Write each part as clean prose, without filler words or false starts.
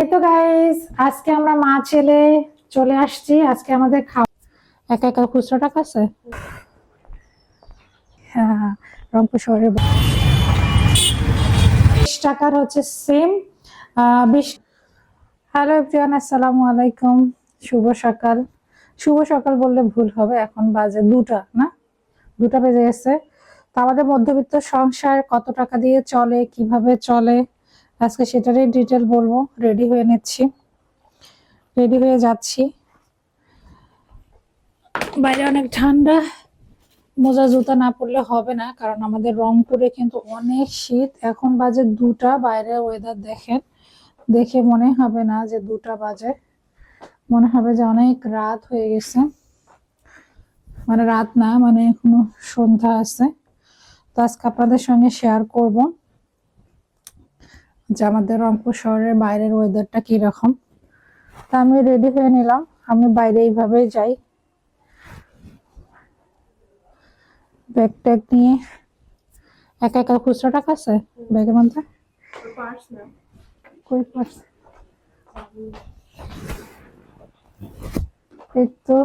এই তো গাইস, আজকে আমরা মা ছেলে চলে আসছি। আজকে আমাদের খাওয়া একা একা খুচরো টাকা আছে। হ্যাঁ, রংপুর শহরে 20 টাকার হচ্ছে সেম 20। হ্যালো এভরিওয়ান, আসসালামু আলাইকুম। শুভ সকাল। শুভ সকাল বললে ভুল হবে, এখন বাজে 2টা, না 2টা বেজে গেছে। তো আমাদের মধ্যবিত্ত সংসার কত টাকা দিয়ে চলে, কিভাবে চলে, আজকে সেটারই ডিটেল বলবো। রেডি হয়ে নিচ্ছি, রেডি হয়ে যাচ্ছি। বাইরে অনেক ঠান্ডা, মোজা জুতা না পরলে হবে না, কারণ আমাদের রংপুরে কিন্তু অনেক শীত। এখন বাজে 2টা, বাইরে ওয়েদার দেখেন, দেখে মনে হবে না যে 2টা বাজে, মনে হবে যে অনেক রাত হয়ে গেছে। মানে রাত না, মানে এখনো সন্ধ্যা আছে। তো আজকে আপনাদের সঙ্গে শেয়ার করব যে আমাদের রংপুর শহরের বাইরের ওয়েদারটা কিরকম। তা আমি রেডি হয়ে নিলাম, আমি বাইরে এইভাবেই যাই, ব্যাগ ট্যাগ নিয়ে। একা একা খুচরো টাকা আছে ব্যাগের মধ্যে? কই পার্স? এই তো,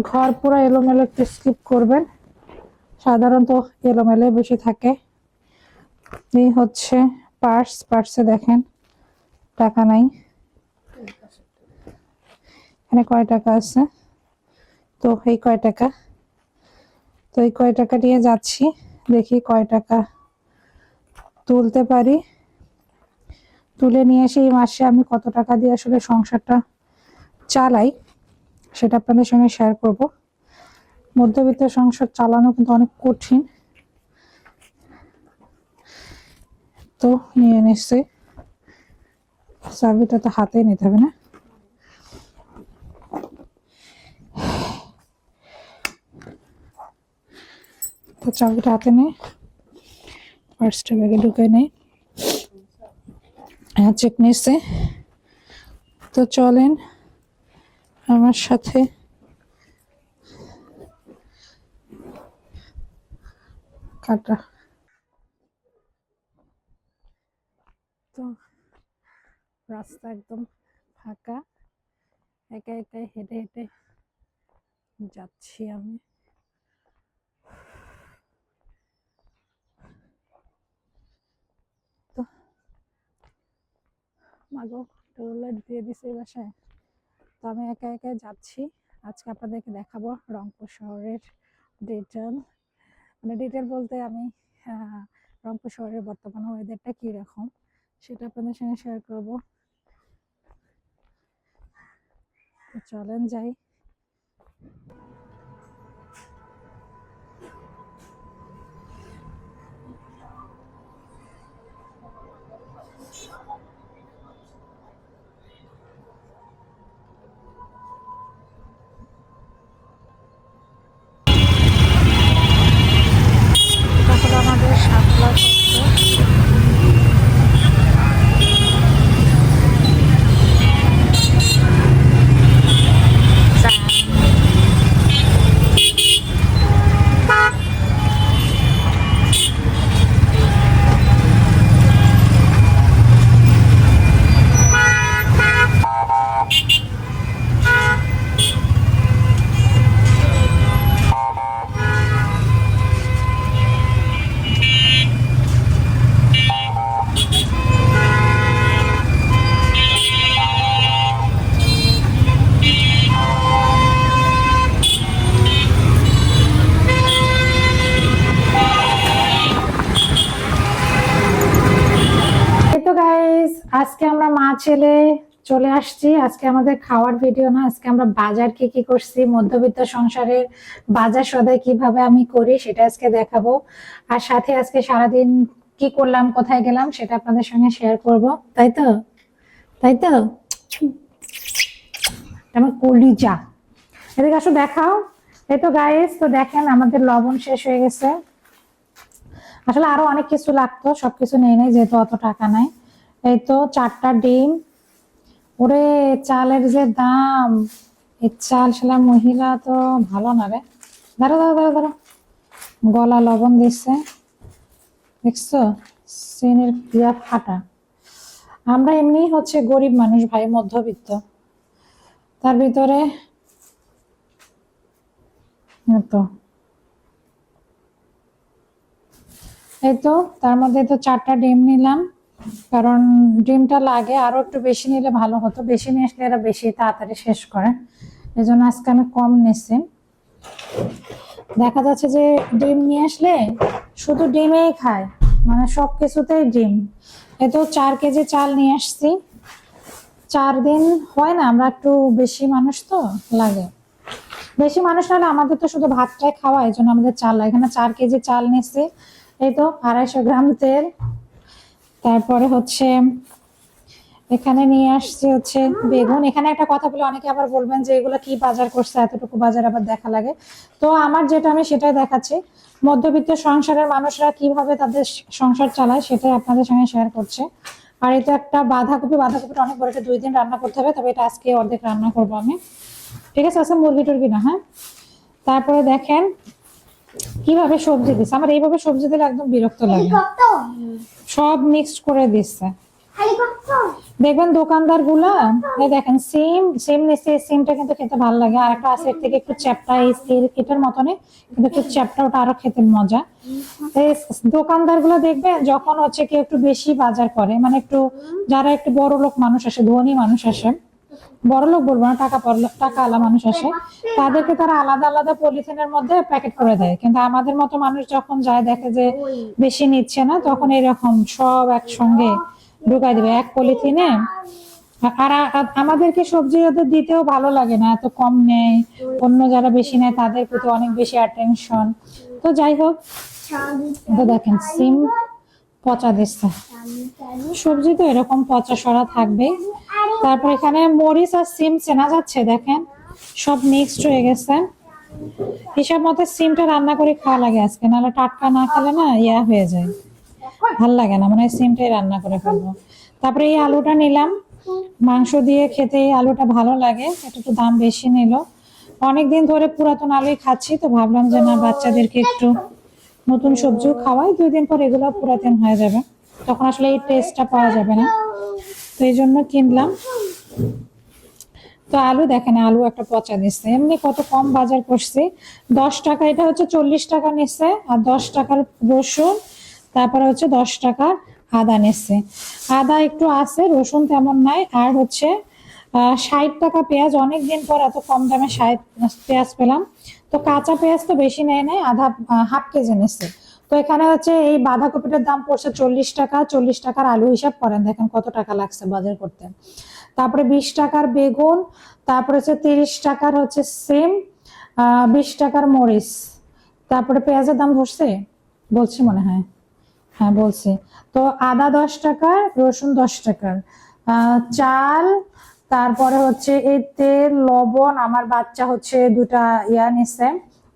ঘর পুরো এলোমেলো, একটু স্কিপ করবেন, সাধারণত এলোমেলো বেশি থাকে। এই হচ্ছে পার্স, পার্সে দেখেন টাকা নাই। এখানে কয় টাকা আছে? তো এই কয় টাকা, তো এই কয় টাকা নিয়ে যাচ্ছি, দেখি কয় টাকা তুলতে পারি। তুলে নিয়ে এসে এই মাসে আমি কত টাকা দিয়ে আসলে সংসারটা চালাই সেটা আপনাদের সঙ্গে শেয়ার করব। মধ্যবিত্ত সংসার চালানো কিন্তু অনেক কঠিন। তো নিয়ে নিশ্চয়ই, চাবিটা তো হাতেই নিতে হবে না? তো চাবিটা হাতে নেই, পার্সটা ব্যাগে ঢুকে নেই। হ্যাঁ, চেক নিচ্ছে। তো চলেন আমার সাথে। কাটা তো, রাস্তা একদম ফাঁকা, একা একা হেঁটে হেঁটে যাচ্ছি আমি। তো মাগো, টোল দিয়ে দিছে বাসায়। তো আমি একা একা যাচ্ছি। আজকে আপনাদেরকে দেখাবো রংপুর শহরের ডিটেল, মানে ডিটেল বলতে আমি রংপুর শহরের বর্তমান ওয়েদারটা কিরকম সেটা আপনাদের সঙ্গে শেয়ার করবো। তো চলেন যাই। তারপরে আমাদের শাপলা চত্বর। তো গাইস, আজকে আমরা মা ছেলে চলে আসছি। আজকে আমাদের খাওয়ার ভিডিও না, আজকে আমরা বাজার কি কি করছি, মধ্যবিত্ত সংসারের বাজার সদাই কিভাবে আমি করি সেটা আজকে দেখাবো। আর সাথে আজকে সারাদিন কি করলাম, কোথায় গেলাম সেটা আপনাদের সঙ্গে শেয়ার করব। তাই তো, তাই তো আমার কলিজা, এদিকে আসো দেখাও। এই তো গাইস, তো দেখেন আমাদের লবণ শেষ হয়ে গেছে। আসলে আরো অনেক কিছু লাগতো, সবকিছু নেই নাই যেহেতু অত টাকা নাই। এই তো 4টা ডিম। ওরে চালের যে দাম, এই চাল শালা মহিলা তো ভালো না রে। দাঁড়া দাঁড়া দাঁড়া দাঁড়া, গলা লবণ দিচ্ছে দেখছো, সিনের পিয়া ফাটা। আমরা এমনি হচ্ছে গরিব মানুষ ভাই, মধ্যবিত্ত, তার ভিতরে তো এই তো তার মধ্যে তো 4টা ডিম নিলাম, কারণ ডিমটা লাগে, আরো একটু বেশি নিলে ভালো হতো, বেশি নিয়ে আসলে এরা বেশি তাড়াতাড়ি শেষ করে, এই জন্য আজকে আমি কম নিচ্ছি। দেখা যাচ্ছে যে ডিম নিয়ে আসলে শুধু ডিমেই খায়, মানে সব কিছুতেই ডিম। এই তো 4 কেজি চাল নিয়ে আসছি, 4 দিন হয় না, আমরা একটু বেশি মানুষ তো লাগে, বেশি মানুষ হলে আমাদের তো শুধু ভাতটাই খাওয়া, এই জন্য আমাদের চাল লাগে। এখানে 4 কেজি চাল নিচ্ছি, এই তো 250 গ্রাম তেল, তারপরে হচ্ছে এখানে নিয়ে আসছি হচ্ছে বেগুন। এখানে একটা কথা বলে অনেকে আবার বলবেন যে এগুলো কি বাজার করছে, এতটুকু বাজার আবার দেখা লাগে, তো আমার যেটা আমি সেটাই দেখাচ্ছি। মধ্যবিত্ত সংসারের মানুষরা কিভাবে তাদের সংসার চালায় সেটাই আপনাদের সঙ্গে শেয়ার করছে। আর এটা একটা বাঁধাকপিটা অনেক বড়, এটা 2 দিন রান্না করতে হবে, তবে এটা আজকে অর্ধেক রান্না করবো আমি, ঠিক আছে? আচ্ছা, মুরগি টুরগি না, হ্যাঁ। তারপরে দেখেন কিভাবে সবজি দিচ্ছে, আমার এইভাবে সবজি দিলে একদম বিরক্ত লাগে, সব মিক্সড করে দিচ্ছে। দেখবেন দোকানদার গুলা, এই দেখেন সিম নিচ্ছে, সিমটা কিন্তু খেতে ভালো লাগে, আর একটা আছে থেকে একটু চ্যাপটা, এই এটার মতনই কিন্তু একটু চ্যাপটা, ওটা আরো খেতে মজা। এই দোকানদার গুলো দেখবেন যখন হচ্ছে কেউ একটু বেশি বাজার করে, মানে একটু যারা একটু বড় লোক মানুষ আসে, ধনী মানুষ আসে, বড়লোক বলবো না, টাকা আলা মানুষ আসে, তাদেরকে তারা আলাদা আলাদা পলিথিনের মধ্যে প্যাকেট করে দেয়। কিন্তু আমাদের মতো মানুষ যখন যায় দেখে যে বেশি নিচ্ছে না, তখন এরকম সব একসঙ্গে ঢুকাই দিবে এক পলিথিনে। আর আমাদেরকে সবজি ওদের দিতেও ভালো লাগে না, এত কম নেয়, অন্য যারা বেশি নেয় তাদের প্রতি অনেক বেশি অ্যাটেনশন। তো যাই হোক, তো দেখেন সিম পচা দিচ্ছে, সবজি তো এরকম পচা সরা থাকবে। তারপর এখানে মরিচ আর সিম চেনা যাচ্ছে, দেখেন সব মিক্সড হয়ে গেছে। হিসাব মতো সিমটা রান্না করে খাওয়া লাগে আজকে, নাহলে টাটকা না খেলে না ইয়া হয়ে যায়, ভাল লাগে না, মানে সিমটাই রান্না করে ফেলবো। তারপরে এই আলুটা নিলাম, মাংস দিয়ে খেতে এই আলুটা ভালো লাগে, এটা একটু দাম বেশি নিল। অনেকদিন ধরে পুরাতন আলুই খাচ্ছি, তো ভাবলাম যে না, বাচ্চাদেরকে একটু নতুন সবজিও খাওয়াই, 2 দিন পর এগুলো পুরাতন হয়ে যাবে, তখন আসলে এই টেস্টটা পাওয়া যাবে না, তো এই জন্য কিনলাম। তো আলু দেখেন, আলু একটা পচা নিচ্ছে, এমনি কত কম বাজার করছি, 10 টাকা, এটা হচ্ছে 40 টাকা নিচ্ছে, আর 10 টাকার রসুন, তারপরে হচ্ছে 10 টাকার আদা নিচ্ছে। আদা একটু আছে, রসুন তেমন নাই। আর হচ্ছে 60 টাকা পেঁয়াজ, অনেকদিন পর এত কম দামে 60 পেঁয়াজ পেলাম। তো কাঁচা পেঁয়াজ তো বেশি নেয় নাই, হাফ কেজি নিচ্ছে। তো এখানে হচ্ছে এই বাঁধাকপিটার দাম পড়ছে 40 টাকা, 40 টাকার আলু হিসাব করেন, দেখেন কত টাকা লাগছে বাজার করতে। তারপরে 20 টাকার বেগুন, তারপরে হচ্ছে 30 টাকার হচ্ছে সিম, 20 টাকার মরিচ, তারপরে পেঁয়াজের দাম ধরছে, বলছি মনে হয়, হ্যাঁ বলছি। তো আদা 10 টাকার, রসুন 10 টাকার, চাল, তারপরে হচ্ছে এই তেল, লবণ, আমার বাচ্চা হচ্ছে 2টা ইয়া নিচ্ছে,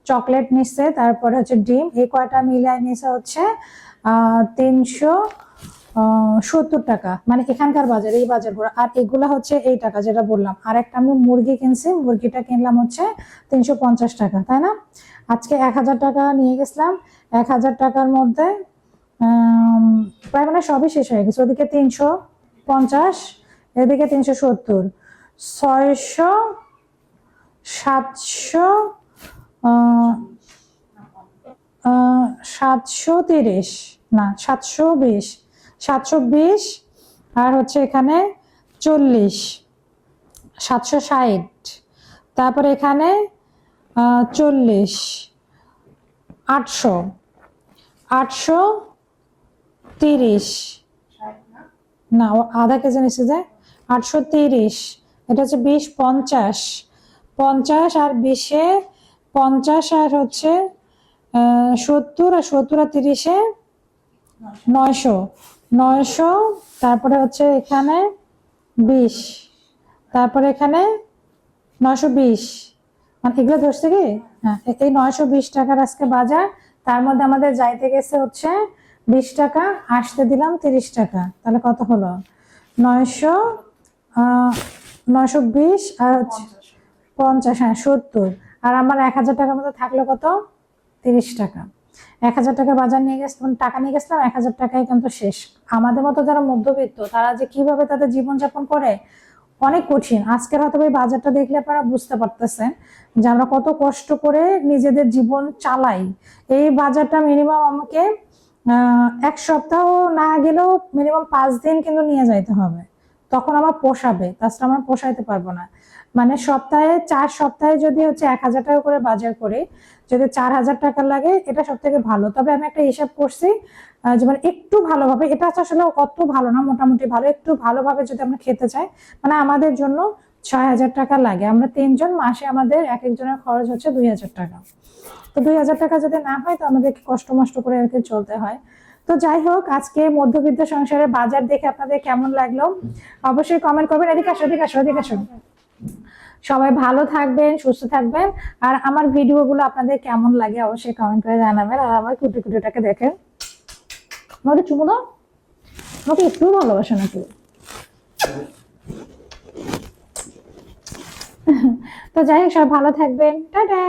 চকলেট নিচ্ছে, তারপরে হচ্ছে ডিম, এই কয়টা মিলাই নিচ্ছে হচ্ছে 370 টাকা, মানে এখানকার বাজার, এই বাজার করে। আর এগুলা হচ্ছে এই টাকা যেটা বললাম। আর একটা আমি মুরগি কিনছি, মুরগিটা কিনলাম হচ্ছে 350 টাকা, তাই না? আজকে 1000 টাকা নিয়ে গেছিলাম, 1000 টাকার মধ্যে প্রায় মানে সবই শেষ হয়ে গেছে, ওদিকে 350, এদিকে 370, 600, 700, 730, না 720, 720, আর হচ্ছে এখানে 40, 760, তারপরে এখানে 40, 800, 830, না ও আধা কেজি নিচে যায়, 830, এটা হচ্ছে 20, 50, 50, আর 20-এ 50, আর হচ্ছে 70, আর 70 আর 30-এ 900, 900, তারপরে হচ্ছে এখানে 20, তারপরে এখানে 920, মানে এগুলো ধরছে কি, হ্যাঁ, এই 920 টাকার আজকে বাজার। তার মধ্যে আমাদের যাইতে গেছে হচ্ছে 20 টাকা, আসতে দিলাম 30 টাকা, তাহলে কত হলো? 900, 920, আর 50, হ্যাঁ 70, আর আমার 1000 টাকার মধ্যে থাকলো কত? 30 টাকা। 1,000 টাকা বাজার নিয়ে গেছিলাম, টাকা নিয়ে গেছিলাম, 1,000 টাকায় কিন্তু শেষ। আমাদের মতো যারা মধ্যবিত্ত তারা যে কিভাবে তাদের জীবনযাপন করে অনেক কঠিন। আজকের হয়তো এই বাজারটা দেখলে আপনারা বুঝতে পারতেছেন যে আমরা কত কষ্ট করে নিজেদের জীবন চালাই। এই বাজারটা মিনিমাম আমাকে 1 সপ্তাহ না গেলেও মিনিমাম 5 দিন কিন্তু নিয়ে যাইতে হবে, তখন আমার পোষাবে, তাছাড়া আমরা পোষাইতে পারবো না। মানে সপ্তাহে 4 সপ্তাহে যদি হচ্ছে 1,000 টাকা করে বাজার করে যদি 4,000 টাকা লাগে, এটা সব থেকে ভালো। তবে আমি একটা হিসাব করছি যে মানে একটু ভালোভাবে, এটা আসলে অত ভালো না, মোটামুটি ভালো, একটু ভালোভাবে যদি আমরা খেতে চাই মানে আমাদের জন্য 6,000 টাকা লাগে। আমরা 3 জন, মাসে আমাদের এক একজনের খরচ হচ্ছে 2,000 টাকা। তো 2,000 টাকা যদি না হয় তো আমাদেরকে কষ্ট মষ্ট করে আর কি চলতে হয়। তো যাই হোক, আজকে মধ্যবিত্ত সংসারের বাজার দেখে আপনাদের কেমন লাগলো অবশ্যই কমেন্ট করবেন। এদিকে আসো, এদিকে আসো, এদিকে আসো। সবাই ভালো থাকবেন, সুস্থ থাকবেন। আর আমার ভিডিওগুলো আপনাদের কেমন লাগে অবশ্যই কমেন্ট করে জানাবেন। আর আমার কুটি কুটিটাকে দেখেন, আমাকে চুমু দাও, আমাকে একটু ভালোবাসে নাকি। তো যাই হোক, সবাই ভালো থাকবেন, টাটা।